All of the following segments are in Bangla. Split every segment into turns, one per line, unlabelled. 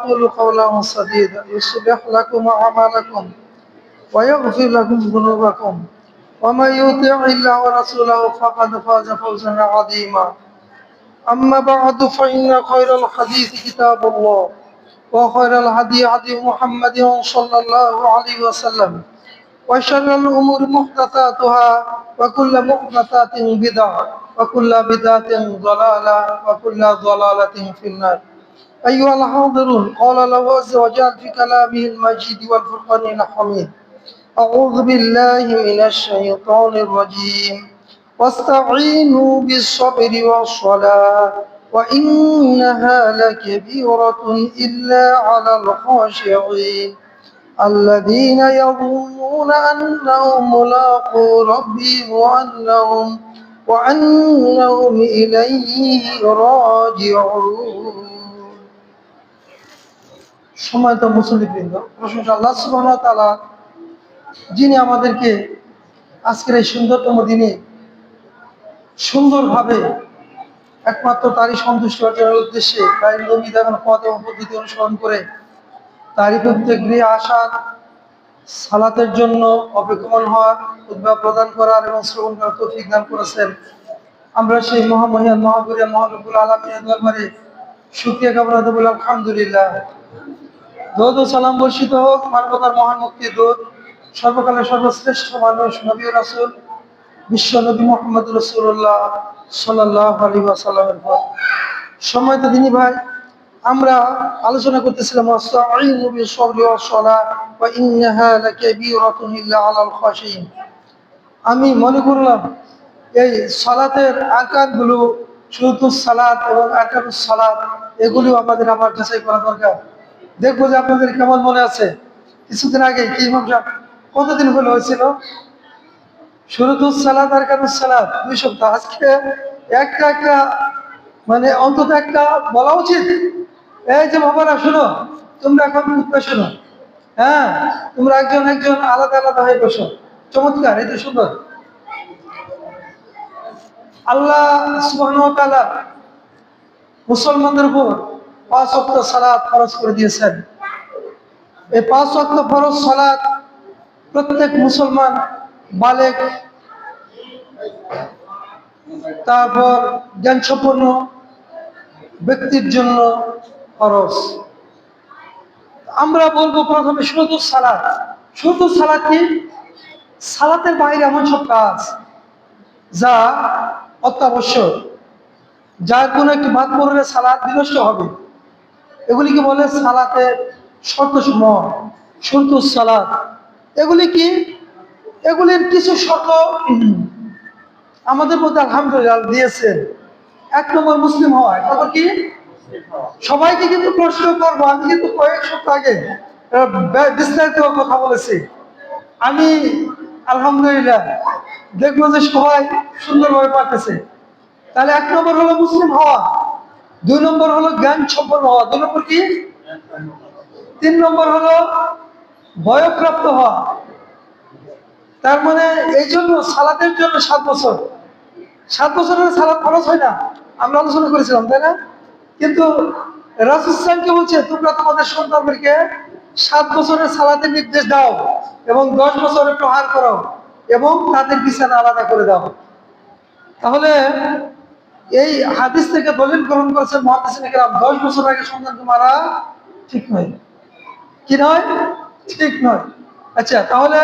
وقولوا قولا سديدا يصلح لكم أعمالكم ويغفر لكم ذنوبكم ومن يطع الله ورسوله فقد فاز فوزا عظيما. أما بعد فإن خير الحديث كتاب الله وخير الهدي هدي محمد صلى الله عليه وسلم وشر الأمور محدثاتها وكل محدثات بدعة وكل بدعة ضلالة وكل ضلالة في النار. أيها الحاضرون، قال الله عز وجل في كلامه المجيد والفرقان الحميد: أعوذ بالله من الشيطان الرجيم واستعينوا بالصبر والصلاة وإنها لكبيرة إلا على الخاشعين الذين يظنون أنهم ملاقو ربهم وأنهم إليه راجعون. সম্মানিত মুসলিমবৃন্দ, প্রশংসা আল্লাহ সুবহানাহু ওয়া তাআলা, যিনি আমাদেরকে আজকের এই সুন্দরতম দিনে সুন্দরভাবে একমাত্র তারই সন্তুষ্টি অর্জনের উদ্দেশ্যে তার নবীদান পথ এবং পদ্ধতি অনুসরণ করে তারই প্রত্যেক গৃহে আসার, সালাতের জন্য অপেক্ষমান হওয়ার, উদ্ভাব প্রদান করার এবং শ্রবণ করার তৌফিক দান করেছেন। আমরা সেই মহামহিয়ান মহাগুরিয়া মহারব্বুল আলামিনের দরবারে শুকরিয়া জ্ঞাপন বলি আলহামদুলিল্লাহ। দরুদ ও সালাম বর্ষিত হোক মানবতার মহান মুক্তির দূত, সর্বকালের সর্বশ্রেষ্ঠ মানুষ নবী ও রাসূল বিশ্ব নবী মুহাম্মদ রাসূলুল্লাহ সাল্লাল্লাহু আলাইহি ওয়াসাল্লামের পর। সম্মানিত দিনী ভাই, আমরা আলোচনা করতেছিলাম ওয়াস্তাঈনু বিস-সাবরি ওয়াস-সালাহ ওয়া ইন্নাহা লাকাবীরাতুন ইল্লা আলাল খাশিঈন। আমি মনে করলাম এই সালাতের আরকানগুলো, শুরুতুস সালাত এবং আরকানুস সালাত, এগুলিও আমার যাচাই করা দরকার। দেখবো যে আপনাদের কেমন মনে আছে। কিছুদিন আগে কি ইমাম সাহেব কতদিন হলো হয়েছিল শুরুতুস সালাত আরকানুস সালাত, 2 সপ্তাহ। আজকে একটা মানে অন্তত একটা বলা উচিত। এই যে বাবারা শোনো, তোমরা এখন উঠবে, শোনো, হ্যাঁ, তোমরা একজন আলাদা আলাদা হয়ে বসো। চমৎকার, এই তো সুন্দর। আল্লাহ সুবহানাহু ওয়া তাআলা মুসলমানদের উপর 5 ওয়াক্ত সালাত ফরজ করে দিয়েছেন। এই 5 ওয়াক্ত ফরজ সালাত প্রত্যেক মুসলমান বালেগ, তারপর জ্ঞান সম্পন্ন ব্যক্তির জন্য ফরজ। আমরা বলবো প্রথমে শুরুতুস সালাত। শুরুতুস সালাত কি? সালাতের বাইরে এমন সব কাজ যা অত্যাবশ্যক, যার কোনো একটি বাদ পড়লে সালাত বিনষ্ট হবে, এগুলিকে বলে সালাতের শর্তসমূহ, শুরুতুস সালাত। এগুলি কি? এগুলির কিছু শর্ত আমাদের মধ্যে আলহামদুলিল্লাহ দিয়েছেন। 1 নম্বর মুসলিম হওয়া। তারপর কি? সবাইকে কিন্তু প্রশ্ন করবো, আমি কিন্তু কয়েক সপ্তাহ আগে বিস্তারিত কথা বলেছি। আমি আলহামদুলিল্লাহ দেখবো যে সবাই সুন্দরভাবে পারতেছে। তাহলে 1 নম্বর হলো মুসলিম হওয়া, 2 নম্বর হলো জ্ঞান সম্পন্ন হওয়া, 2 নম্বর কি? 3 নম্বর হলো বয়ঃপ্রাপ্ত হওয়া। তার মানে এই জন্য সালাতের জন্য 7 বছর। 7 বছরের সালাত খরচ হয় না, আমরা আলোচনা করেছিলাম, তাই না? কিন্তু রাসূল সাল্লাল্লাহু আলাইহি ওয়াসাল্লাম কি বলছে? তোমরা তোমাদের সন্তানদেরকে 7 বছরের সালাতের নির্দেশ দাও এবং 10 বছরের প্রহার করো এবং তাদের বিছানা আলাদা করে দাও। তাহলে এই হাদিস থেকে দলিল গ্রহণ করেছেন মুহাদ্দিসিনে কেরাম, 10 বছর আগে সন্তানকে মারা ঠিক নয়। কি নয়? ঠিক নয়। আচ্ছা, তাহলে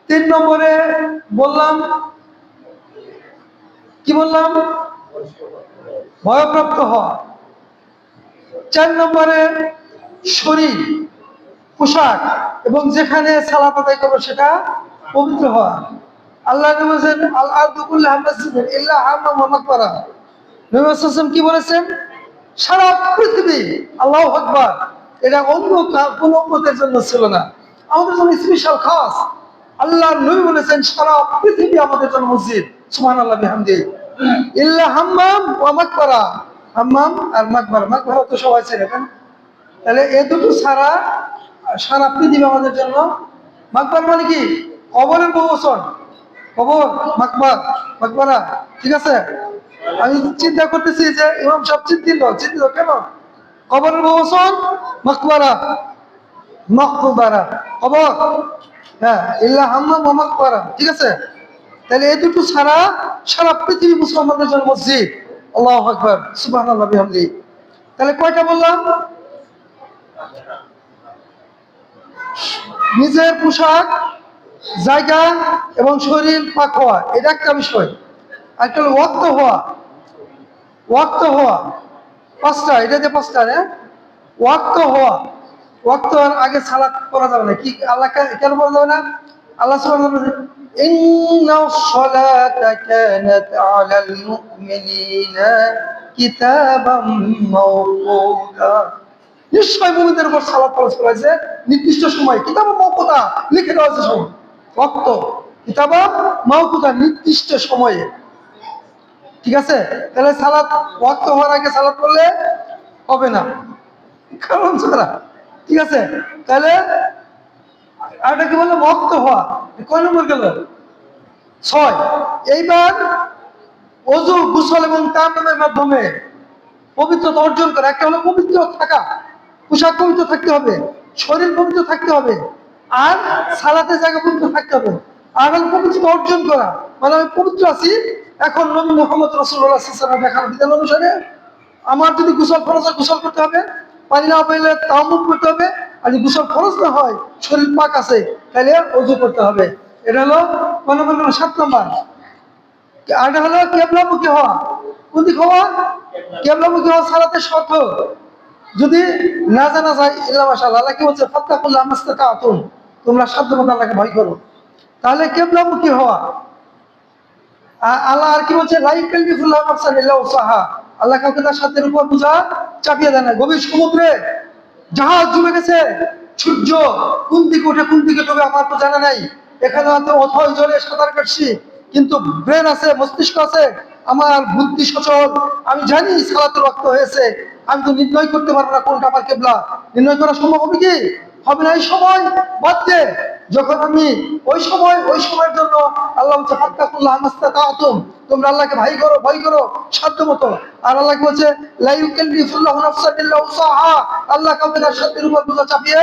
3 নম্বরে বললাম, কি বললাম? বয়ঃপ্রাপ্ত হওয়া। 4 নম্বরে শরীর, পোশাক এবং যেখানে সালাত আদায় করবো সেটা পবিত্র হওয়া। আল্লাহ নবী বলেছেন আল আরদু কুল্লুহা মাসজিদুন ইল্লা হাম্মাম ওয়া মাকবারা। নবী সাল্লাল্লাহু আলাইহি ওয়াসাল্লাম কি বলেছেন? সারা পৃথিবী, আল্লাহু আকবার, এটা অন্য কোনো উম্মতের জন্য ছিল না, আমাদের জন্য স্পেশাল, খাস। আল্লাহর নবী বলেছেন সারা পৃথিবী আমাদের জন্য মসজিদ। সুবহানাল্লাহ বিহামদিহি। ইল্লা হাম্মাম ওয়া মাকবারা। হাম্মাম আর মাকবারা, মাকবারা তো সবাই চেনেন। তাহলে এ দুটো ছাড়া সারা পৃথিবী আমাদের জন্য। মাকবার মানে কি? কবরের বহুবচন। কবর, মাকবার, মাকবারা, ঠিক আছে? আমি চিন্তা করতেছি যে ইমাম সাহেব চিন্তিত কেন? কবরের বহু বচন মাকবারা, মাকবারা কবর, হ্যাঁ, ইল্লা হাম্মাম ওয়া মাকবারা, ঠিক আছে। তাহলে এই দুটো ছাড়া সারা পৃথিবী মুসলমানদের জন্য মসজিদ। আল্লাহু আকবার, সুবহানাল্লাহ বিহামদিহি। তাহলে কয়টা বললাম? নিজের পোশাক, জায়গা এবং শরীর পাক হওয়া, এটা একটা বিষয়। একটা হলো ওয়াক্ত হওয়া, ওয়াক্ত হওয়া পাঁচটা, এটা যে পাঁচটা, হ্যাঁ, ওয়াক্ত হওয়া, ওয়াক্ত হওয়ার আগে সালাত করা যাবে না। কি আল্লাহ কেন বলা যাবে না? আল্লাহ সুবহানাহু ওয়া তাআলা ইন্নাস সালাতা কানাত আলাল মুমিনিনা কিতাবাম মাওকুতা, নিশ্চয় মুমিনদের উপর সালাত ফরজ করা হয়েছে নির্দিষ্ট সময়, কিতাবা মাওকুতা, লিখে দেওয়া হয়েছে সময়, ওয়াক্ত, কিতাবা মাওকুতা, নির্দিষ্ট সময়ে, ঠিক আছে। তাহলে সালাত ওয়াক্ত হওয়ার আগে সালাত করলে হবে না, কারণ ছাড়া, ঠিক আছে। তাহলে আরেকটা কি বললো? ওয়াক্ত হওয়া, কয় নম্বর গেল? 6। এইবার ওযু, গোসল এবং তায়াম্মুমের মাধ্যমে পবিত্রতা অর্জন করা। একটা হলো পবিত্র থাকা, পোশাক পবিত্র থাকতে হবে, শরীর পবিত্র থাকতে হবে, আর সালাতের জায়গা পবিত্র থাকতে হবে। আর হলো পবিত্রতা অর্জন করা, মানে আমি পবিত্র আছি, এখন নবী মুহাম্মদ রাসূলুল্লাহ সাল্লাল্লাহু আলাইহি ওয়াসাল্লাম দেখার বিধান অনুসারে আমার যদি গোসল ফরজ হয় গোসল করতে হবে, পানি না পাইলে তায়াম্মুম করতে হবে, আর যদি গোসল ফরজ না হয়, শরীর পাক আছে, তাহলে ওযু করতে হবে। এটা হলো কোন নম্বর? 7 নম্বর। আর এটা হলো কিবলামুখী হওয়া। কোন দিক হওয়া? কিবলামুখী হওয়া সালাতের শর্ত। যদি না জানা যায় ইল্লা মাশাআল্লাহ, আল্লাহ কি বলছে? ফাত্তাকুল্লাহ মাসতাতাতুম, তোমরা সাধ্যমতো আল্লাহকে ভয় করো। তাহলে কিবলামুখী হওয়া। আল্লাহ আর কি বলছে? লা ইউকাল্লিফুল্লাহু নাফসান ইল্লা উসাহা, আল্লাহ কাউকে তার সাধ্যের উপর বোঝা চাপিয়ে দেয় না। গভীর সমুদ্রে জাহাজ ডুবে গেছে, সূর্য কোন দিকে উঠে কোন দিকে ডুবে আমার তো জানা নাই, এখানে হয়তো অথই জলে সাঁতার কাটছি, কিন্তু ব্রেন আছে, মস্তিষ্ক আছে, আমার বুদ্ধি সচল, আমি জানি সালাতের ওয়াক্ত হয়েছে, আমি তো নির্ণয় করতে পারবো না কোনটা আমার কিবলা। নির্ণয় করা সম্ভব হবে কি? হবে না। এই সময় বাদ দে, যখন আমি ওই সময়ের জন্য আল্লাহ বলছে ফাত্তাকুল্লাহ মাসতাতাতুম, তোমরা আল্লাহকে ভয় করো, ভয় করো সাধ্য মতো। আর আল্লাহ কি বলছে? লা ইউকাল্লিফুল্লাহু নাফসান ইল্লা উসাহা, আল্লাহ কাউকে তার সাধ্যের উপর বোঝা চাপিয়ে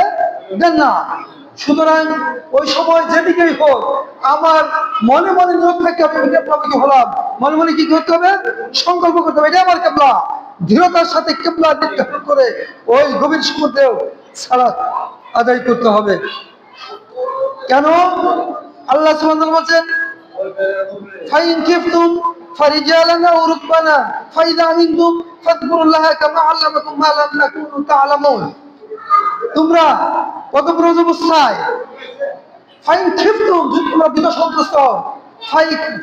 দেন না। সুতরাং ওই সময় যেদিকেই হোক, আমার মনে মনে নিয়োগ থাকে আমি কিবলামুখী হলাম, মনে মনে কি করতে হবে? সংকল্প করতে হবে, এটা আমার কিবলা। দৃঢ়তার সাথে কিবলা নির্ধারণ করে ওই গভীর সমুদ্রেও সালাত আদায় করতে হবে। কেন? আল্লাহ সুবহানাহু ওয়া তাআলা বলেন ফাইন কিফতুম ফারিজালান আও রুকবানা ফাইদা আমিনতুম ফাযকুরুল্লাহা কামা আল্লামাকুম মা লাম তাকুনু তা'লামুন। তোমরা পদব্রজ অবস্থায়, ফাইন কিফতুম, যদি তোমরা বিনা সন্ত্রস্ত হও,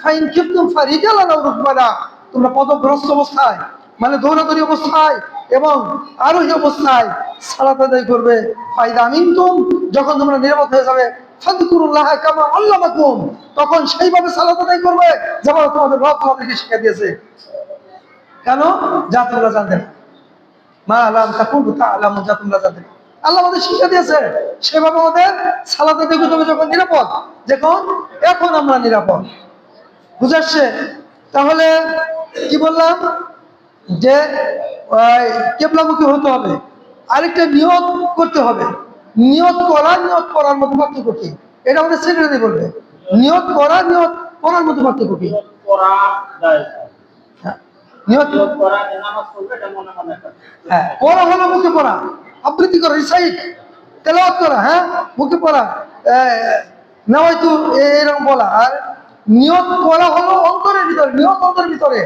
ফাইন কিফতুম ফারিজালান আও রুকবানা, তোমরা পদভ্রষ্ট অবস্থায়, মানে দৌড়াদৌড়ি অবস্থায় এবং আরোহী অবস্থায় সালাত আদায় করবে। ফাইদা আমিনতুম, যখন তোমরা নিরাপদ হয়ে যাবে, ফাযকুরুল্লাহা কামা আল্লামাকুম, তখন সেইভাবে সালাত আদায় করবে যেমন তোমাদের রব তোমাদেরকে শিখিয়ে দিয়েছে। কেন? যা তোমরা জানতে না, মা লাম তাকুনু তা'লামুন, যা তোমরা জানতে না, আল্লাহ আমাদের শিক্ষা দিয়েছে সেভাবে আমাদের সালাত আদায় করতে হবে যখন নিরাপদ। দেখুন এখন আমরা নিরাপদ, বুঝাচ্ছে। তাহলে কি বললাম? যে কিবলামুখী হতে হবে, আরেকটা নিয়ত করতে হবে। নিয়ত করা নিয়ত করার মধ্যে পার্থক্য কি? এটা আমাদের সেক্রেটারি বলবে। নিয়ত করা নিয়ত করার মধ্যে পার্থক্য কি? নিয়ত করা, হ্যাঁ, পড়া হলো মুখে পড়া, আবৃত্তি করা, রিসাইট, তেলাওয়াত করা, হ্যাঁ, মুখে পড়া, নাওয়াইতু এরকম বলা। আর নিয়ত করা হলো অন্তরের ভিতরে, নিয়ত অন্তরের ভিতরে,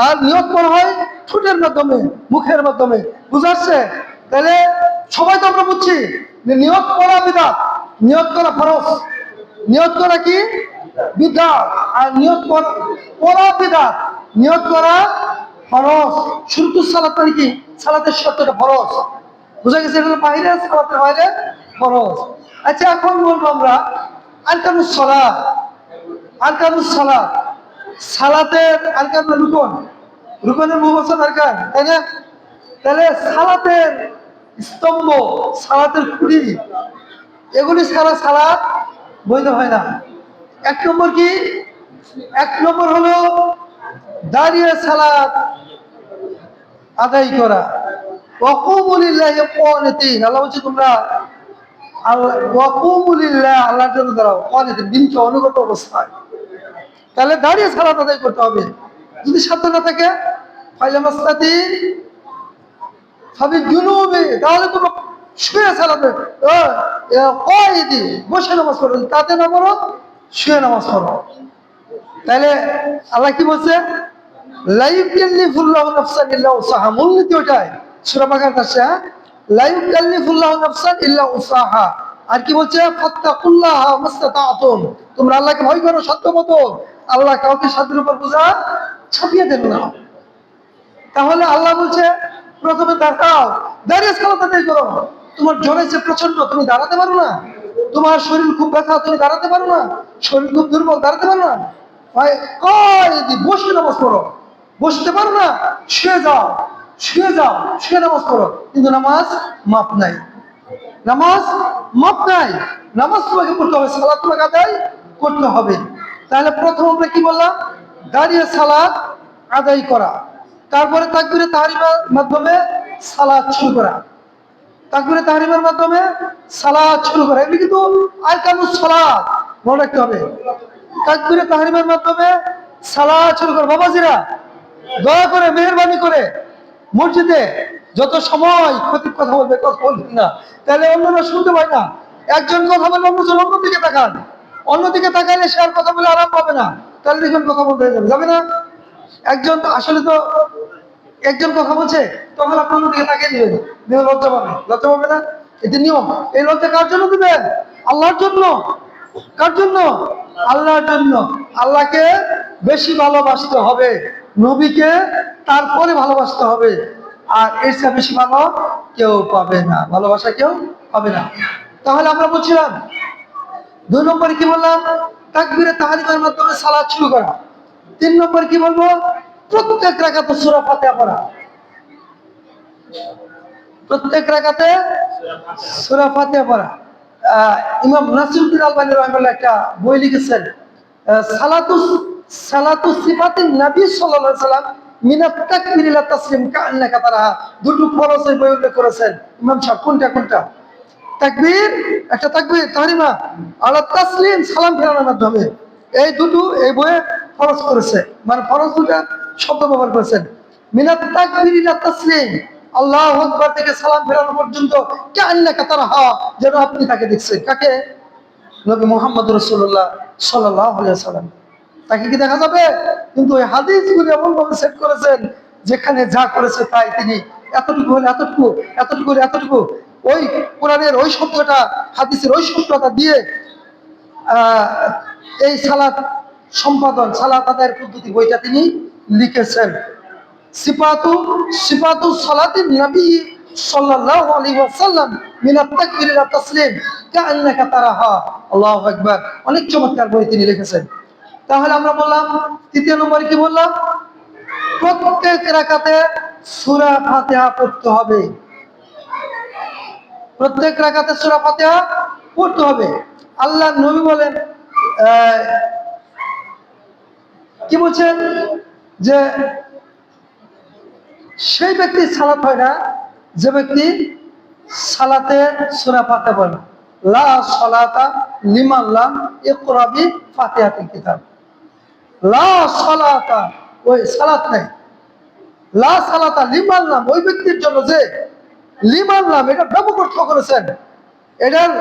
আর নিয়ত করা হয় ঠোঁটের মাধ্যমে, মুখের মাধ্যমে, বুঝাচ্ছে। তাহলে সবাই তো আমরা বুঝছি যে নিয়ত করা বিদআত, নিয়ত করা ফরজ, নিয়ত করা কি? বিদআত। আর নিয়ত করা বিদআত, নিয়ত করা ফরজ। শুরুতুস সালাত মানে কি? সালাতের শর্তটা ফরজ, বুঝা গেছে? এটা বাইরে, সালাতের বাইরে ফরজ। আচ্ছা, এখন বলবো আমরা আরকানুস সালাত। আরকানুস সালাত, সালাতের আরকান, রুকন, রুকনের মুফাসসাল আরকান, তাই না? তাহলে সালাতের স্তম্ভ, সালাতের খুঁটি, এগুলি ছাড়া সালাত বৈধ হয় না। 1 নম্বর কি? 1 নম্বর হলো দাঁড়িয়ে সালাত আদায় করা। ওয়া কুমু লিল্লাহি কানিতিন, আল্লাহ বলছে তোমরা ওয়া কুমু লিল্লাহ, আল্লাহর জন্য দাঁড়াও, কানিতিন বিনতে অনুগত অবস্থায়। তাহলে দাঁড়িয়ে সালাত আদায় করতে হবে। যদি সাধ্য না থাকে ফাইলামাস্তাতি ফাবিজুনুবি, তাহলে তোমরা শুয়ে সালাতে কায়দি বসে নামাজ পড়ো, তাতে না পড়ো শুয়ে নামাজ পড়ো। তাহলে আল্লাহ কি বলছে? লা ইউকাল্লিফুল্লাহু নাফসান ইল্লা উসাহা, মূলনীতি ওটাই সূরা বাকারার কাছে, লা ইউকাল্লিফুল্লাহু নাফসান ইল্লা উসাহা। আর কি বলছে? ফাত্তাকুল্লাহা মাসতাতাতুম, তোমরা আল্লাহকে ভয় করো সাধ্যমতো, আল্লাহ কাউকে সাধ্যের উপর বোঝা ছাপিয়ে দেন না। তাহলে আল্লাহ বলছে প্রথমে দাঁড়াও, দাঁড়িয়ে সালাত আদায় করো। তোমার জ্বর হয়েছে প্রচন্ড, তুমি দাঁড়াতে পারো না? তোমার শরীর খুব ব্যথা, তুমি দাঁড়াতে পারো না? শরীর খুব দুর্বল, দাঁড়াতে পারো না? বসে নামাজ পড়ো। বসতে পারো না? শুয়ে যাও, শুয়ে যাও, শুয়ে নামাজ পড়ো। কিন্তু নামাজ মাপ নাই, নামাজ মাপ নাই। নামাজ তোমাকে পড়তে হবে, সালাত তোমাকে আদায় করতে হবে। তাহলে প্রথম আমরা কি বললাম? দাঁড়িয়ে সালাত আদায় করা। তারপরে তাকবীরে তাহরিমার মাধ্যমে সালাত শুরু করা, তাকবীরে তাহরিমার মাধ্যমে সালাত শুরু করা। এগুলি কিন্তু আরকানুস সালাত, মনে রাখতে হবে। তাকবীরে তাহরিমার মাধ্যমে সালাত শুরু করা। বাবাজিরা দয়া করে মেহেরবানি করে মসজিদে যত সময় খতিব কথা বলবে কথা বলবেন না, তাহলে অন্যরা শুনতে পায় না। একজন কথা বললে অন্যজন অন্যদিকে তাকান, অন্যদিকে তাকাইলে সে আর কথা বলে আরাম পাবে না, তাহলে দেখুন কথা বলতে হয়ে যাবে, যাবে না? একজন আসলে তো একজন কথা বলছে, তখন আপনি অন্যদিকে তাকিয়ে দিবেন, দিলে লজ্জা পাবে, লজ্জা পাবে না? এটি নিয়ম। এই লজ্জা কার জন্য দিবেন? আল্লাহর জন্য। কার জন্য? আল্লাহর জন্য। আল্লাহকে বেশি ভালোবাসতে হবে, নবীকে তারপরে ভালোবাসতে হবে। আর এর চেয়ে বেশি ভালো কেউ পাবে না, ভালোবাসা কেউ পাবে না। তাহলে আমরা বলছিলাম 2 নম্বরে কি বললাম? তাকবীরে তাহরিমার মাধ্যমে সালাত শুরু করা। 3 নম্বরে কি বলবো? প্রত্যেক রাকাতে সূরা ফাতিহা পড়া। প্রত্যেক রাকাতে সূরা ফাতিহা পড়া। ইমাম নাসিরউদ্দিন আলবানী রাহিমাহুল্লাহ একটা বই লিখেছেন, সালাতু সিফাতিন নবী সাল্লাল্লাহু আলাইহি ওয়াসাল্লাম মিনাত তাকবীর ইলা তাসলিম কাআন্নাকা তারাহা। দুটো ফরজের বই উল্লেখ করেছেন ইমাম সাহেব। কোনটা কোনটা? তাকবীর, একটা তাকবীর তাহরিমা, আলা তাসলিম সালাম ফেরানোর মাধ্যমে। এই দুটো এই বইয়ে ফরজ করেছে, মানে ফরজ দুটা শব্দ ব্যবহার করেছেন। মিনাত তাকবীর ইলা তাসলিম, আল্লাহু আকবার থেকে সালাম ফেরানো পর্যন্ত কাআন্নাকা তারাহা, যেন আপনি তাকে দেখছেন। কাকে? নবী মুহাম্মদ রাসূলুল্লাহ সাল্লাল্লাহু আলাইহি ওয়াসাল্লাম। তাকে কি দেখা যাবে? কিন্তু এই হাদিসগুলো এমন ভাবে সেট করেছেন, যেখানে যা করেছে তাই তিনি, এতটুকু হলে এতটুকু, এতটুকু হলে এতটুকু, ওই কোরআনের ওই শব্দটা হাদিসের ওই শব্দটা দিয়ে এই সালাত সম্পাদন, সালাত আদায়ের পদ্ধতি বইটা তিনি লিখেছেন। সিফাতু সালাতিন নবী সাল্লাল্লাহু আলাইহি ওয়াসাল্লাম মিনাত তাকবীর ইলা তাসলিম কাআন্নাকা তারাহা। আল্লাহু আকবার। অনেক চমৎকার বই তিনি লিখেছেন। তাহলে আমরা বললাম, 3 নম্বরে কি বললাম? প্রত্যেক রাকাতে সূরা ফাতিহা পড়তে হবে। প্রত্যেক রাকাতে সূরা ফাতিহা পড়তে হবে। আল্লাহর নবী বলেন, কি বলছেন? যে সেই ব্যক্তি সালাত হয় না যে ব্যক্তি সালাতে সূরা ফাতিহা পড়ে না। লা সালাতা লিমান লাম ইকরা বি ফাতিহাতিল কিতাব। লা সালাতা, ওই সালাত নাই। লা সালাতা লিমান লাম, ওই ব্যক্তির জন্য যে, লিমান লাম এটা ব্যাপক অর্থ করেছেন। এটার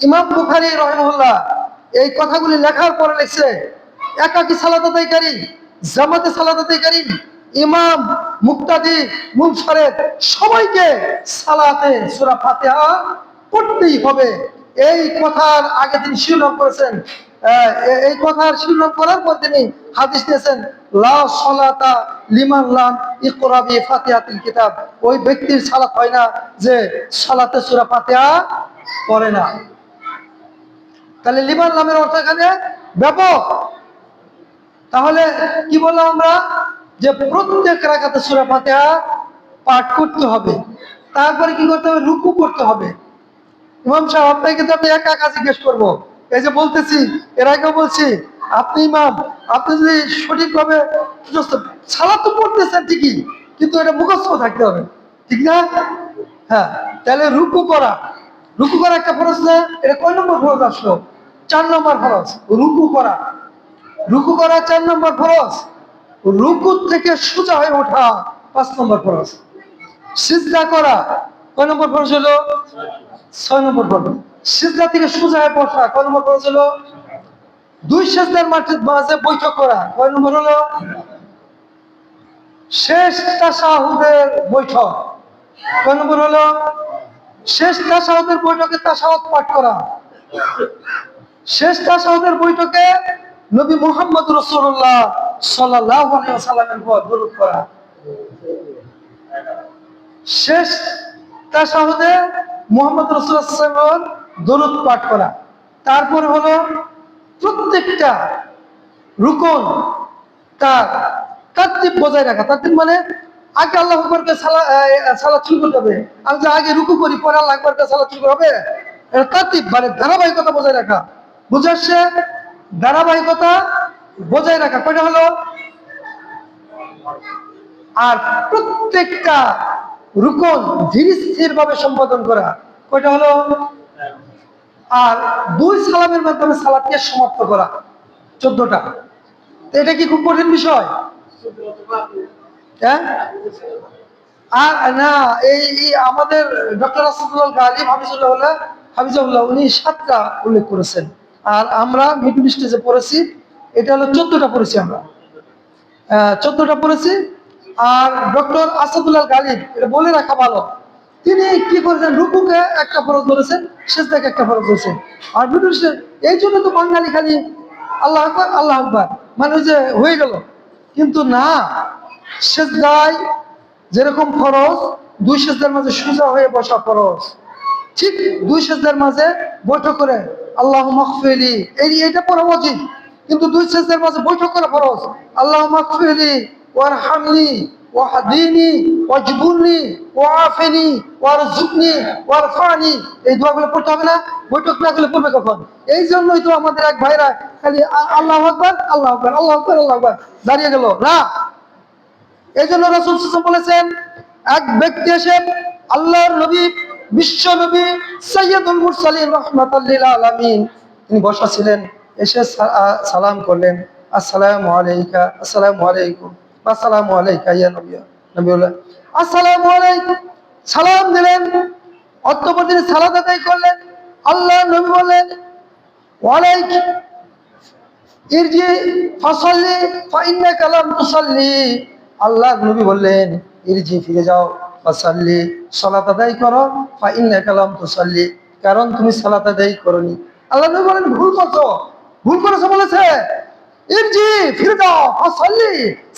ইমাম বুখারী রাহিমাহুল্লাহ এই কথাগুলি লেখার পরে লিখছে, একাকী সালাত আদায়কারী, জামাতে সালাত আদায়কারী, ইমাম, মুক্তাদি, মুনফারিদ সবাইকে সালাতে সূরা ফাতিহা পড়তেই হবে। এই কথার আগে তিনি শিরোনাম করেছেন, এই কথার শিরোনাম করার পর তিনি হাদিস দিয়েছেন, লা সালাতা লিমান লাম ইকরা বি ফাতিহাতিল কিতাব। ওই ব্যক্তির সালাত হয় না যে সালাতে সূরা ফাতিহা পড়ে না। তাহলে লিমান লামের অর্থ এখানে ব্যাপক। তাহলে কি বললাম আমরা? যে প্রত্যেক রাকাতে সূরা ফাতিহা পাঠ করতে হবে। তারপরে কি করতে হবে? রুকু করতে হবে। ইমাম সাহেব, আপনাকে কিন্তু আমি একা একা জিজ্ঞেস করবো, এই যে বলতেছি, এর আগেও বলছি, আপনি ইমাম, আপনি যদি সঠিকভাবে সালাত তো পড়তেছেন ঠিকই, কিন্তু এটা মুখস্থ থাকতে হবে। ঠিক না? হ্যাঁ, তাহলে রুকু করা একটা ফরজ না? এটা কয় নম্বর ফরজ আসলো? 4 নম্বর ফরজ। রুকু করা 4 নম্বর ফরজ। রুকু থেকে সোজা হয়ে ওঠা 5 নম্বর ফরজ। সিজদা করা কয় নম্বর ফরজ হলো? 6 নম্বর ফরজ। সিজদা থেকে সোজা হয়ে বসা কয় নম্বর ফরজ হলো? 2 সিজদার মাঝে বৈঠক করা কয় নম্বর হলো? শেষ তাশাহুদের বৈঠক কয় নম্বর হলো? শেষ তাশাহুদের বৈঠকে তাশাহুদ পাঠ করা। শেষ তাশাহুদের বৈঠকে নবী মুহাম্মদ রাসূলুল্লাহ সাল্লাল্লাহু আলাইহি ওয়াসাল্লামের উপর দরুদ পড়া। শেষ তাশাহুদে মুহাম্মদ রাসূলুল্লাহ সাল্লাল্লাহু আলাইহি ওয়াসাল্লামের দরুদ পাঠ করা। তারপর হলো প্রত্যেকটা রুকুন তার তারতিব বজায় রাখা। তারতিব মানে আগে আল্লাহু আকবারকে সালাত শুরু করতে হবে। আমি যে আগে রুকু করি পরে আল্লাহু আকবারকে সালাত শুরু হবে, এটা তারতিব মানে ধারাবাহিকতা বজায় রাখা। বুঝে আসছে? ধারাবাহিকতা বজায় রাখা কয়টা হলো? আর প্রত্যেকটা রুকুন ধীর স্থির ভাবে সম্পাদন করা কয়টা হলো? আর 2 সালামের মাধ্যমে সালাতকে সমাপ্ত করা 14টা। এটা কি খুব কঠিন বিষয়? হ্যাঁ, আর না, এই আমাদের ডক্টর আসাদুল্লাহ গালিব হাফিজুল্লাহ উনি 7টা উল্লেখ করেছেন, আর আমরা মিডল স্টেজে পড়েছি, এটা হলো 14টা পড়েছি আমরা। 14টা পড়েছি। আর ডক্টর আসাদুল্লাহ গালিব, এটা বলে রাখা ভালো, তিনি কি করেছেন, রুকুকে একটা ফরজ ধরেছেন, সিজদাকে একটা ফরজ ধরেছেন। আর মিডল স্টেজ, এই জন্য তো বাঙালি খালি আল্লাহ আকবার আল্লাহ আকবার মানে ওই যে হয়ে গেল, কিন্তু না, সিজদায় যেরকম ফরজ 2 সিজদার মাঝে সোজা হয়ে বসা ফরজ, ঠিক 2 সিজদার মাঝে বৈঠক করে আল্লাহু মাগফিরলি এইটা পড়া উচিত, কিন্তু 2 সিজদার মাঝে বৈঠক করা ফরজ। আল্লাহু মাগফিরলি ওয়ারহামনি ওয়াহদিনি ওয়াজবুরনি ওয়াআফিনি ওয়ারযুকনি ওয়ারফানি, এই দোয়াগুলো পড়তে হবে না? বৈঠক না করলে পড়বে কখন? এই জন্যই তো আমাদের এক ভাইরা খালি আল্লাহু আকবার আল্লাহু আকবার আল্লাহু আকবার আল্লাহু আকবার দাঁড়িয়ে গেল না। এই জন্য রাসূল সাল্লাল্লাহু আলাইহি ওয়াসাল্লাম বলেছেন, এক ব্যক্তি এসে আল্লাহর নবী, বিশ্ব নবী সাইয়্যিদুল মুরসালিন রাহমাতাল লিল আলামিন, তিনি বসা ছিলেন, এসে সালাম করলেন, আসসালামু আলাইকা, আসসালামু আলাইকুম, আসসালামু আলাইকা ইয়া নবিয়্যুল্লাহ, আসসালামু আলাইকুম, সালাম দিলেন। অতঃপর তিনি সালাত আদায় করলেন। আল্লাহর নবী বললেন, ওয়ালাইকুম ইরজি ফাসাল্লি ফাইন্নাকা লাম তুসাল্লি, আল্লাহর নবী বললেন, ইরজি ফিরে যাও, ফাসাল্লি সালাত আদায় করো, ফাইন্নাকা লাম তুসাল্লি, কারণ তুমি সালাত আদায় করনি। আল্লাহর নবী বলেন, ভুল করেছো বলেছে, ইরজি ফিরে যাও, ফাসাল্লি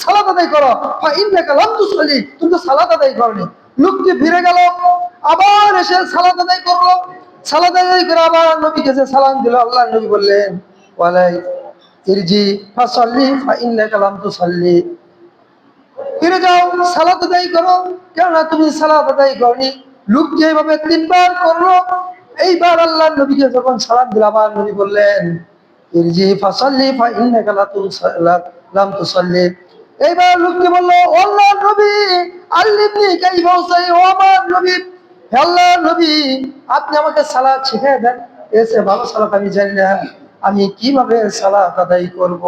সালাত আদায় করো, ফাইন্নাকা লাম তুসাল্লি, তুমি তো সালাত আদায় করনি। লোকটি ফিরে গেল, আবার এসে সালাত আদায় করলো, সালাত আদায় করে আবার নবীকে যে সালাম দিল, আল্লাহর নবী বললেন, ওয়ালাইকুম ইরজি ফাসাল্লি ফাইন্নাকা লাম তুসাল্লি, ফিরে যাও, সালাত আদায় করো, কেননা তুমি সালাত আদায় করনি। লোকটি এইভাবে 3বার করলো। এইবার আল্লাহর নবীকে যখন সালাম দিল, আবার নবী বললেন, ইরজি ফাসাল্লি ফাইন্নাকা লাম তুসাল্লি। এইবার লোকটি বলল, ও আল্লাহর নবী, আল্লিমনি কাইফা উসাল্লি, ও আমার নবী, হে আল্লাহর নবী, আপনি আমাকে সালাত শিখিয়ে দেন, এসে ভালো সালাত আমি জানি না, আমি কিভাবে সালাত আদায় করব?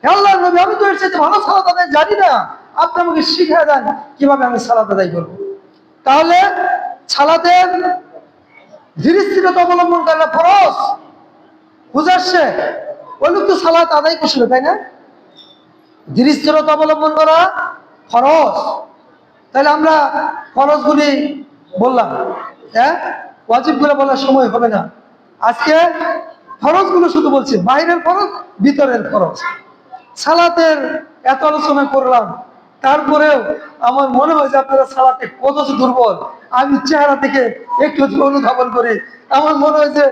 হে আল্লাহর নবী, আমি তো এর চাইতে ভালো সালাত আদায় জানি না, আপনি আমাকে শিখিয়ে দেন কিভাবে আমি সালাত আদায় করব। তাহলে সালাতের ধীর স্থিরতা অবলম্বন করা ফরজ। বুঝাচ্ছে ওই লোক তো সালাত আদায় করছিল, তাই না? ধীর স্থিরতা অবলম্বন করা ফরজ। তাহলে আমরা ফরজগুলি বললাম, হ্যাঁ, ওয়াজিবগুলো বলার সময় হবে না, আজকে ফরজগুলো শুধু বলছি, বাইরের ফরজ ভিতরের ফরজ। সালাতের এত আলোচনা করলাম, তারপরেও আমার মনে হয় যে আপনারা সালাতে কত দুর্বল। আমি চেহারা থেকে একটু অনুধাবন করি, আমার মনে হয় যে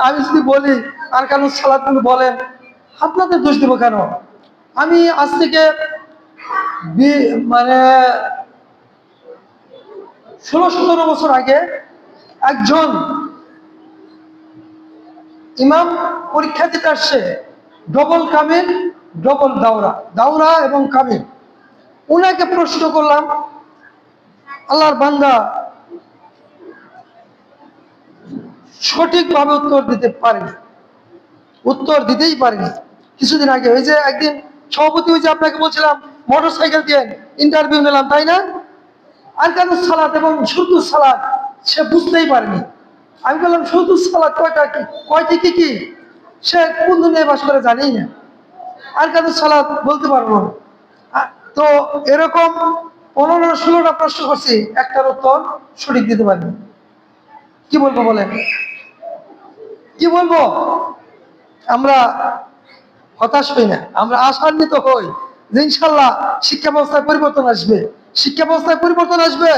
আমি যদি বলি আর কেন সালাতগুলো বলেন, আপনাদের দোষ দিব কেন? আমি আজ থেকে মানে 16-17 বছর আগে একজন ইমাম পরীক্ষা দিতে আসছে, ডবল কামিল ডবল দাওরা এবং কামিল। উনাকে প্রশ্ন করলাম, আল্লাহর বান্দা সঠিকভাবে উত্তর দিতে পারেনি, উত্তর দিতেই পারেনি। কিছুদিন আগে ওই যে একদিন সভাপতি, ওই যে আপনাকে বলছিলাম মোটর সাইকেল দিয়ে ইন্টারভিউ নিলাম, তাই না? আরকানুস সালাত এবং শুরুতুস সালাত সে বুঝতেই পারেনি। আমি বললাম শুরুতুস সালাত কয়টা, কি কয়টি, কি কি? সে কোন দুনিয়ায় বাস করে জানেই না, আরকানুস সালাত বলতে পারবো না। তো এরকম 15-16টা প্রশ্ন করছি, একটার উত্তর সঠিক দিতে পারিনি। কি বলবো বলেন, কি বলবো? আমরা হতাশ হই না, আমরা আশান্বিত হই যে ইনশাল্লাহ শিক্ষা ব্যবস্থায় পরিবর্তন আসবে, শিক্ষা ব্যবস্থায় পরিবর্তন আসবে।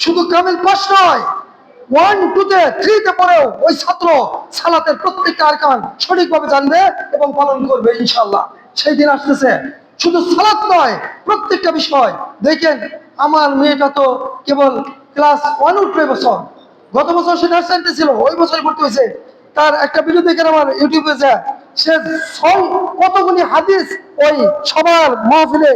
শুধু কামিল পাস নয়, 1, 2 3 পরেও ওই ছাত্র সালাতের প্রত্যেকটা আরকান সঠিকভাবে জানবে এবং পালন করবে ইনশাল্লাহ। সেই দিন আসতেছে। শুধু সালাত নয়, প্রত্যেকটা বিষয়। দেখেন আমার মেয়েটা তো কেবল ক্লাস 1 উঠবে বছর, গত বছর সে নার্সারিতে ছিল, ওই বছরই ভর্তি হয়েছে। তার একটা ভিডিও দেখেন আমার ইউটিউবে যায়, সে কতগুলি হাদিস ওই সবার মাহফিলে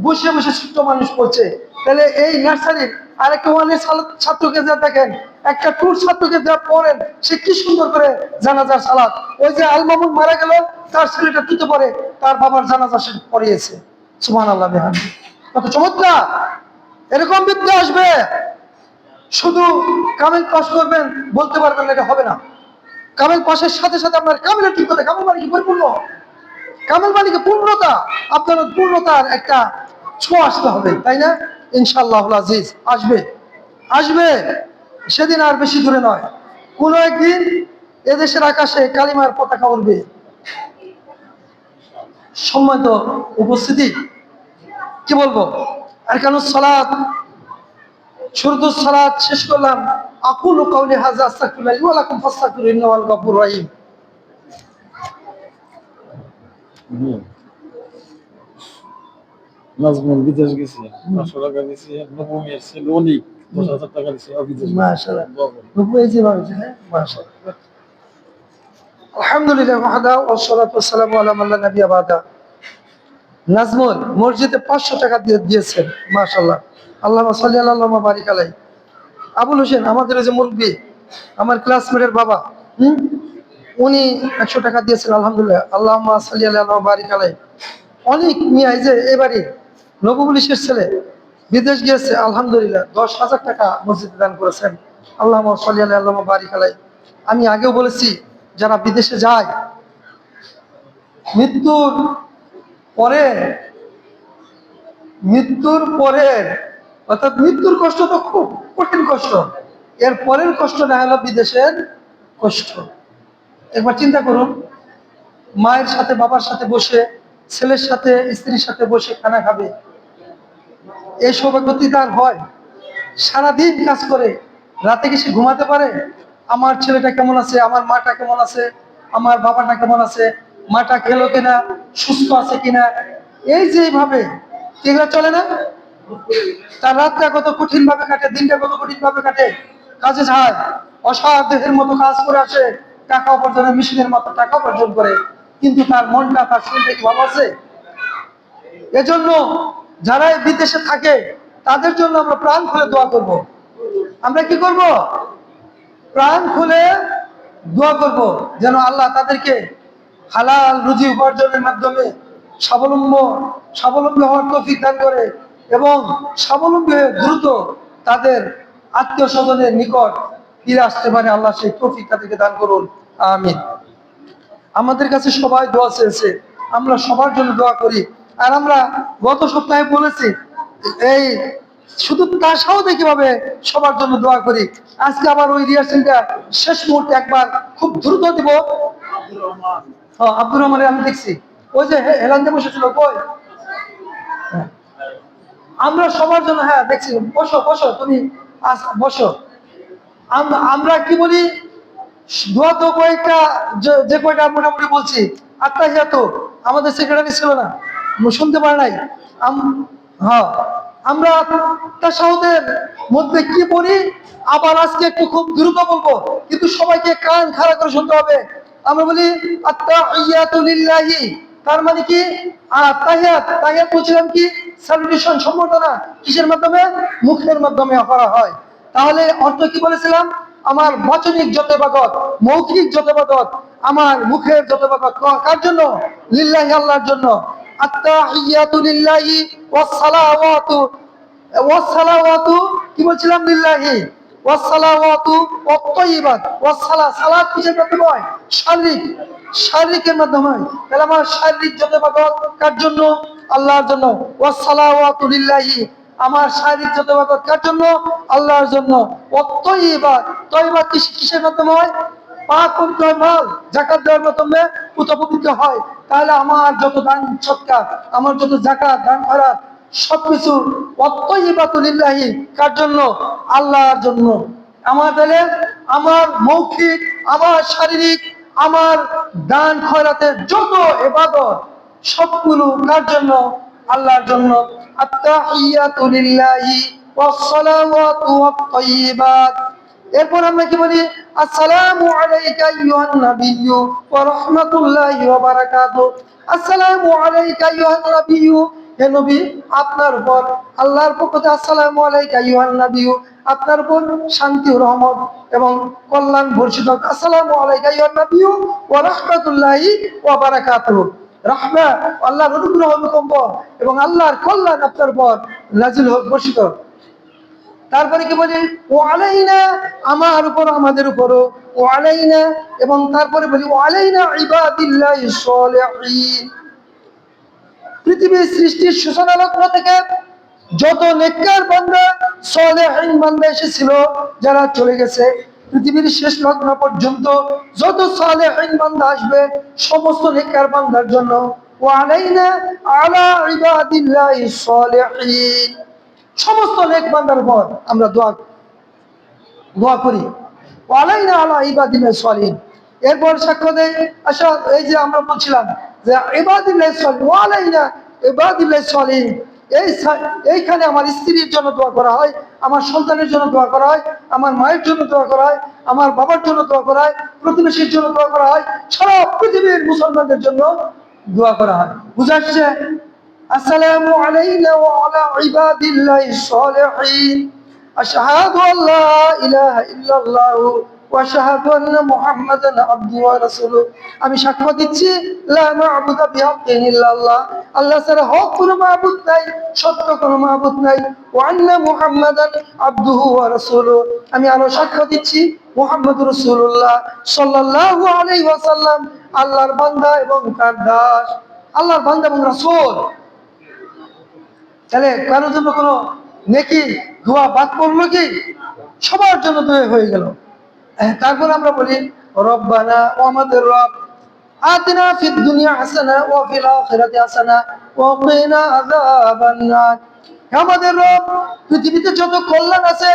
বসে বসে ছোট্ট মানুষ পড়ছে। তাহলে এই নার্সারির আরেকটা ওয়ানের ছাত্রকে যা দেখেন, একটা টুর ছাত্রকে যা পড়েন, সে কি সুন্দর করে জানাজার সালাত। ওই যে আল মামুন মারা গেল, তার ছেলেটা টুতে পড়ে তার বাবার জানাজা সে পড়িয়েছে। সুবহানাল্লাহ, বিহামদিহি। কত চমৎকার! এরকম বিদ্যা আসবে। শুধু কামিল পাস করবেন বলতে পারবেন না, এটা হবে না। কামিল পাশের সাথে সাথে আপনার কামিলের ঠিক কথা, কামিল মানে কি? পরিপূর্ণ। কামিল মানে কি? পূর্ণতা। আপনার পূর্ণতার একটা ছোঁয়া আসতে হবে, তাই না? ইনশাআল্লাহুল আজিজ আসবে, আসবে। সেদিন আর বেশি দূরে নয়, কোনো একদিন এদেশের আকাশে কালিমার পতাকা উড়বে। সম্মানিত উপস্থিতি, কি বলবো? আরকানুস সালাত, শুরুতুস সালাত শেষ করলাম। আকুলু কাউলি হাযা আস্তাগফিরুল্লাহ ওয়া লাকুম ফাস্তাগফিরুহু ইন্নাহু হুয়াল গফুরুর রহিম।
নাজমুল বিদেশ গেছে, 500 টাকা দিয়েছে। নবমীর ছেলে অনেক 10,000 টাকা দিয়েছে বিদেশ গেছে।
মাশাআল্লাহ, রূপে জি ভাবে না, মাশাআল্লাহ। আলহামদুলিল্লাহ ওয়াহদা ওয়াস সালাতু ওয়াস সালামু আলা মান লা নাবিয়্যা বাদা। নাজমুল মসজিদে 500 টাকা দিয়েছেন, মাশাআল্লাহ। আল্লাহুম্মা সাল্লি আলা আল্লাহুম্মা বারিক আলাইহি। আবুল হোসেন, আমাদের যে মুরব্বী, আমার ক্লাসমেটের বাবা, উনি 100 টাকা দিয়েছেন, আলহামদুলিল্লাহ। আল্লাহুম্মা সাল্লি আলা আল্লাহুম্মা বারিক আলাইহি। অনেক মিয়া, এই যে এবারে নবপুলিশের ছেলে বিদেশ গিয়েছে, আলহামদুলিল্লাহ 10,000 টাকা মসজিদে দান করেছেন। আল্লাহুম্মা সাল্লি আলা আল্লাহুম্মা বারিক আলাইহি। আমি আগেও বলেছি, যারা বিদেশে যায়, মৃত্যুর পরে, মৃত্যুর পরের, অর্থাৎ মৃত্যুর কষ্ট তো খুব কঠিন কষ্ট, এর পরের কষ্ট না হলো বিদেশের কষ্ট। একবার চিন্তা করুন, মায়ের সাথে বাবার সাথে বসে, ছেলের সাথে স্ত্রীর সাথে বসে খানা খাবে, এই সৌভাগ্য কি তার হয়? সারাদিন কাজ করে রাতে কি সে ঘুমাতে পারে? আমার ছেলেটা কেমন আছে, আমার মাটা কেমন আছে, আমার বাবাটা কেমন আছে, মাটা খেলো কিনা, সুস্থ আছে কিনা, এই যে এইভাবে এগুলো চলে না। তার রাতটা কত কঠিন ভাবে কাটে, দিনটা কত কঠিন ভাবে কাটে, কাজে যায়, অসাধ্যের মতো কাজ করে আসে, টাকা উপার্জনের মেশিনের মতো টাকা উপার্জন করে, কিন্তু তার মনটা, তার শরীরটা কি ভালো আছে? এজন্য যারা বিদেশে থাকে তাদের জন্য আমরা প্রাণ খুলে দোয়া করব। আমরা কি করব? প্রাণ খুলে দোয়া করব, যেন আল্লাহ তাদেরকে হালাল রুজি উপার্জনের মাধ্যমে স্বাবলম্বী হওয়ার তৌফিক দান করে, এবং স্বাবলম্বী হয়ে দ্রুত তাদের আত্মীয় স্বজনের নিকট ফিরে আসতে পারে। আল্লাহ সেই তৌফিক তাদেরকে দান করুন, আমিন। আমাদের কাছে সবাই দোয়া চেয়েছে, আমরা সবার জন্য দোয়া করি। আর আমরা গত সপ্তাহে বলেছি, এই শুধু তাসাউদে কিভাবে সবার জন্য দোয়া করি। আজকে আবার ওই রিহার্সেলটা শেষ মুহূর্তে একবার খুব দ্রুত দিব। আব্দুর রহমানের আমি দেখছি, ওই যে হেলান্তে বসেছিল, কই? আমরা সবার জন্য, হ্যাঁ দেখছি, বসো বসো, তুমি বসো। আমরা কি বলি, দোয়া তো কয়েকটা, যে কয়টা মোটামুটি বলছি। আত্তাহিয়াতু আমাদের সেক্রেটারি ছিল না, শুনতে পারে নাই। হ্যাঁ, আমরা তাশাহুদের মধ্যে কি পড়ি, আবার আজকে একটু খুব দ্রুত বলবো, কিন্তু সবাইকে কান খাড়া করে শুনতে হবে। আমরা বলি আত্তাহিয়াতু লিল্লাহি তার মানে কি? তাহিয়াত তাহিয়াত বলছিলাম কি? স্যালুটেশন, সম্বর্ধনা কিসের মাধ্যমে? মুখের মাধ্যমে করা হয়। তাহলে অর্থ কি বলেছিলাম? আমার বচনিক যত ইবাদত, মৌখিক যত ইবাদত, আমার মুখের যত ইবাদত কার জন্য? লিল্লাহি, আল্লাহর জন্য। আত্তাহিয়াতু লিল্লাহি ওয়াস সালাওয়াতু, ওয়াস সালাওয়াতু কি বলছিলাম? লিল্লাহি। ওয়াস সালাওয়াতু ওয়াত তাইয়িবাত, ওয়াস সালাত কিসের মাধ্যমে হয়? শারীরিক, শারীরিকের মাধ্যমে হয়। তাহলে আমার শারীরিক যত ইবাদত কার জন্য? আল্লাহর জন্য। ওয়াস সালাওয়াতু লিল্লাহি, আমার শারীরিক যত ইবাদত কার জন্য? আল্লাহর জন্য। ওয়াত তাইয়িবাত, তাইয়িবাত কিসের মাধ্যমে হয়? পাক পবিত্র মাল যাকাত দেওয়ার মাধ্যমে পবিত্র হয়। তাহলে আমার যত দান সদকা, আমার যত যাকাত দান খয়রাত সবকিছু ওয়াত্তাইয়িবাতু লিল্লাহি কার জন্য? আল্লাহর জন্য। আমার তাহলে আমার মৌখিক, আমার শারীরিক, আমার দান খয়রাতের যত ইবাদত সবগুলো কার জন্য? আল্লাহর জন্য। আত্তাহিয়াতু লিল্লাহি ওয়াস সালাওয়াতু ওয়াত তাইয়িবাত। এরপর আমরা কি বলি? আসসালামু আলাইকা আইয়ুহান নাবিয়্যু ওয়া রাহমাতুল্লাহি ওয়া বারাকাতুহু। আসসালামু আলাইকা আইয়ুহান নাবিয়্যু, হে নবী আপনার উপর আল্লাহর পক্ষ থেকে আসসালামু আলাইকা আইয়ুহান নাবিয়্যু, আপনার উপর শান্তি ও রহমত এবং কল্যাণ বর্ষিত হোক। আসসালামু আলাইকা আইয়ুহান নাবিয়্যু ওয়া রাহমাতুল্লাহি ওয়া বারাকাতুহু। রাহমা, আল্লাহর অনুগ্রহ অনুকম্প এবং আল্লাহর কল্যাণ আপনার উপর নাজিল হোক, বর্ষিত হোক। তারপরে কি বলি? ও আলাইনা, আমার উপর, আমাদের উপরও। ও আলাইনা, এবং তারপরে বলি ও আলাইনা ইবাদিল্লাহিস সালিহিন। পৃথিবীর সৃষ্টির সূচনা লগ্ন থেকে যত নেককার বান্দা, সালেহিন বান্দা এসেছিল, যারা চলে গেছে, পৃথিবীর শেষ লগ্ন পর্যন্ত যত সালেহিন বান্দা আসবে, সমস্ত নেককার বান্দার জন্য ও আলাইনা আলা ইবাদিল্লাহিস সালিহিন, সমস্ত নেক বান্দার উপর আমরা দোয়া করি। ওয়ালাইনা আলা ইবাদিল্লাহিস সালিহিন। এরপর সাক্ষ্য দেয়, আচ্ছা এই যে আমরা বলছিলাম যে ইবাদিল্লাহিস সালিহিন, ওয়ালাইনা ইবাদিল্লাহিস সালিহিন, এইখানে আমার স্ত্রীর জন্য দোয়া করা হয়, আমার সন্তানের জন্য দোয়া করা হয়, আমার মায়ের জন্য দোয়া করা হয়, আমার বাবার জন্য দোয়া করা হয়, প্রতিবেশীর জন্য দোয়া করা হয়, সারা পৃথিবীর মুসলমানদের জন্য দোয়া করা হয়। বুঝা আসছে? আসসালামু আলাইনা ওয়া আলা ইবাদিল্লাহিস সালিহিন, আশহাদু আল্লা ইলাহা ইল্লাল্লাহু ওয়া আশহাদু আন্না মুহাম্মাদান আবদুহু ওয়া রাসূলুহু। আমি সাক্ষ্য দিচ্ছি লা মা'বুদা বিহাক্কিন ইল্লাল্লাহ, আল্লাহ ছাড়া হক কোনো মাবুদ নাই, সত্য কোনো মাবুদ নাই। ওয়া আন্না মুহাম্মাদান আবদুহু ওয়া রাসূলুহু, আমি আরো সাক্ষ্য দিচ্ছি মুহাম্মদুর রাসূলুল্লাহ সাল্লাল্লাহু আলাইহি ওয়াসাল্লাম আল্লাহর বান্দা এবং তার দাস, আল্লাহর বান্দা এবং রাসূল। তাহলে কারোর জন্য কোনো নেকি দোয়া বাদ পড়লো কি? সবার জন্য দোয়া হয়ে গেল। তারপর আমরা বলি রব্বানা, ও আমাদের রব, আতিনা ফিদ দুনিয়া হাসানা ওয়া ফিল আখিরাতি হাসানা ওয়া কিনা আযাবান নার। আমাদের রব, পৃথিবীতে যত কল্যাণ আছে,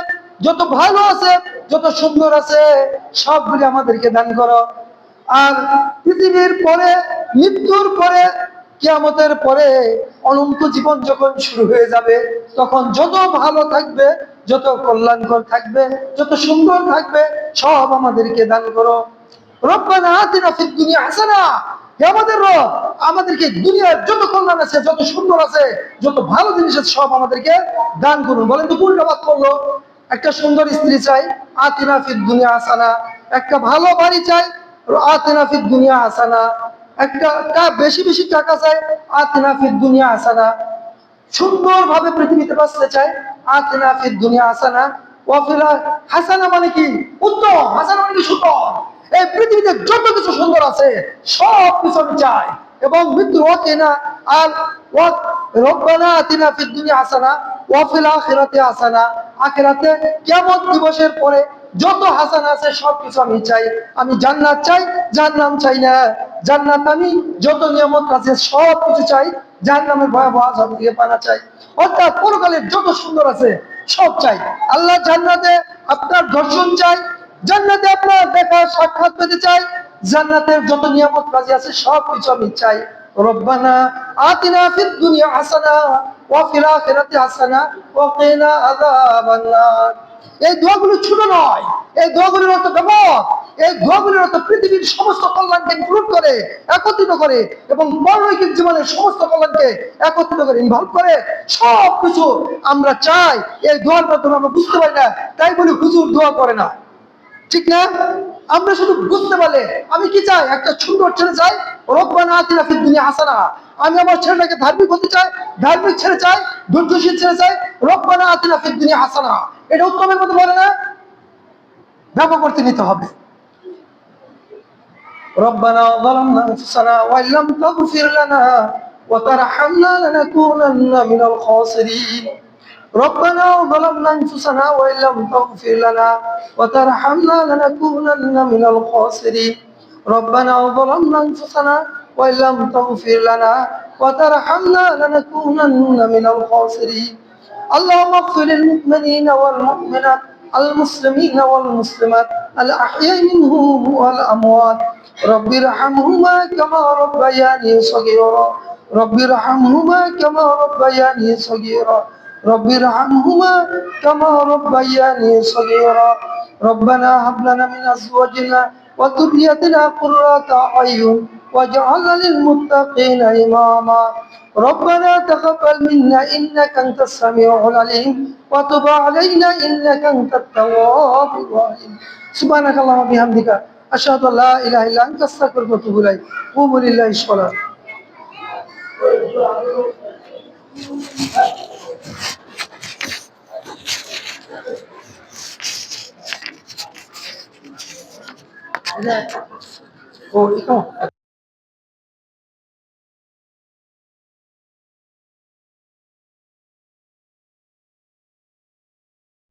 যত ভালো আছে, যত সুন্দর আছে, সবগুলি আমাদেরকে দান করো। আর পৃথিবীর পরে, মৃত্যুর পরে, কিয়ামতের পরে অনন্ত জীবন যখন শুরু হয়ে যাবে, তখন যত ভালো থাকবে, যত কল্যাণকর থাকবে, যত সুন্দর থাকবে, সব আমাদেরকে দান করো। রব্বানা আতিনা ফিদ দুনিয়া হাসানা, হে আমাদের রব, আমাদেরকে দুনিয়ার যত কল্যাণ আছে, যত সুন্দর আছে, যত ভালো জিনিস আছে, সব আমাদেরকে দান করুন। বলেন তো কোনটা বাদ করলো? একটা সুন্দর স্ত্রী চাই, আতিনা ফিদ দুনিয়া হাসানা। একটা ভালো বাড়ি চাই, আতিনা ফিদ দুনিয়া হাসানা। একটা বেশি বেশি টাকা চাই, আতিনা ফিদ দুনিয়া হাসানা। সুন্দরভাবে পৃথিবীতে বাঁচতে চাই, আতিনা ফিদ দুনিয়া হাসানা ওয়া ফিল হাসানা মানে কি? উত্তম। হাসানা মানে কি? সুন্দর। এই পৃথিবীতে যত কিছু সুন্দর আছে, সব কিছু আমি চাই। এবং মৃত্যু ওয়াকিনা আর রব্বানা আতিনা ফিদ দুনিয়া হাসানা ওয়া ফিল আখিরাতি হাসানা, আখিরাতে কিয়ামত দিবসের পরে যত হাসানা আছে সব কিছু আমি চাই। আমি জান্নাত চাই, জাহান্নাম চাই না। জান্নাত আমি যত নিয়ামত আছে সব কিছু চাই, জাহান্নামের ভয়াবহ আযাব থেকে পানা চাই। অর্থাৎ পরকালের যত সুন্দর আছে সব চাই। আল্লাহ জান্নাতে আপনার দর্শন চাই, জান্নাতে আপনার দেখা সাক্ষাৎ পেতে চাই, জান্নাতের যত নিয়ামত রাজি আছে সব কিছু আমি চাই। রব্বানা আতিনা ফিদ দুনিয়া হাসানা ওয়া ফিল আখিরাতি হাসানা ওয়া কিনা আযাবান নার। এই দোয়াগুলো ছোট নয়, এই দোয়াগুলির অর্থ ব্যাপক। এই দোয়াগুলির অর্থ পৃথিবীর সমস্ত কল্যাণকে ইনক্লুড করে, একত্রিত করে, এবং পারলৌকিক জীবনের সমস্ত কল্যাণকে একত্রিত করে, ইনভলভ করে সব কিছু আমরা চাই। এই দোয়ার মাধ্যমে আমরা বুঝতে পারি না, তাই বলি হুজুর দোয়া করে না, ঠিক না? আমরা শুধু বুঝতে পারলে, আমি কি চাই? একটা সুন্দর ছেলে চাই, রব্বানা আতিনা ফিদ দুনিয়া হাসানা। আমি আমার ছেলেটাকে ধার্মিক হতে চাই, ধার্মিক ছেলে চাই, ধৈর্যশীল ছেলে চাই, রব্বানা আতিনা ফিদ দুনিয়া হাসানা। এটা উত্তমের মতো বলে না? ব্যাপক করতে নিতে হবে। ربنا ظلمنا أنفسنا وإن لم تغفر لنا وترحمنا لنكونن من الخاسرين. ربنا ظلمنا أنفسنا وإن لم تغفر لنا وترحمنا لنكونن من الخاسرين. ربنا ظلمنا أنفسنا وإن لم تغفر لنا وترحمنا لنكونن من الخاسرين. اللهم اغفر للمؤمنين والمؤمنات، المسلمين والمسلمات، الأحياء منهم والأموات. رب ارحمهما كما ربياني صغيرا. رب ارحمهما كما ربياني صغيرا. رب ارحمهما كما ربياني صغيرا. ربنا هب لنا من أزواجنا وذريتنا قرة أعين واجعلنا للمتقين إماما. ربنا تقبل منا إنك أنت السميع العليم وتب علينا إنك أنت التواب الرحيم. سبحانك اللهم وبحمدك أشهد أن لا إله إلا أنت أستغفرك وأتوب إليك. قوموا لله الصلاة. Oh, ikaw.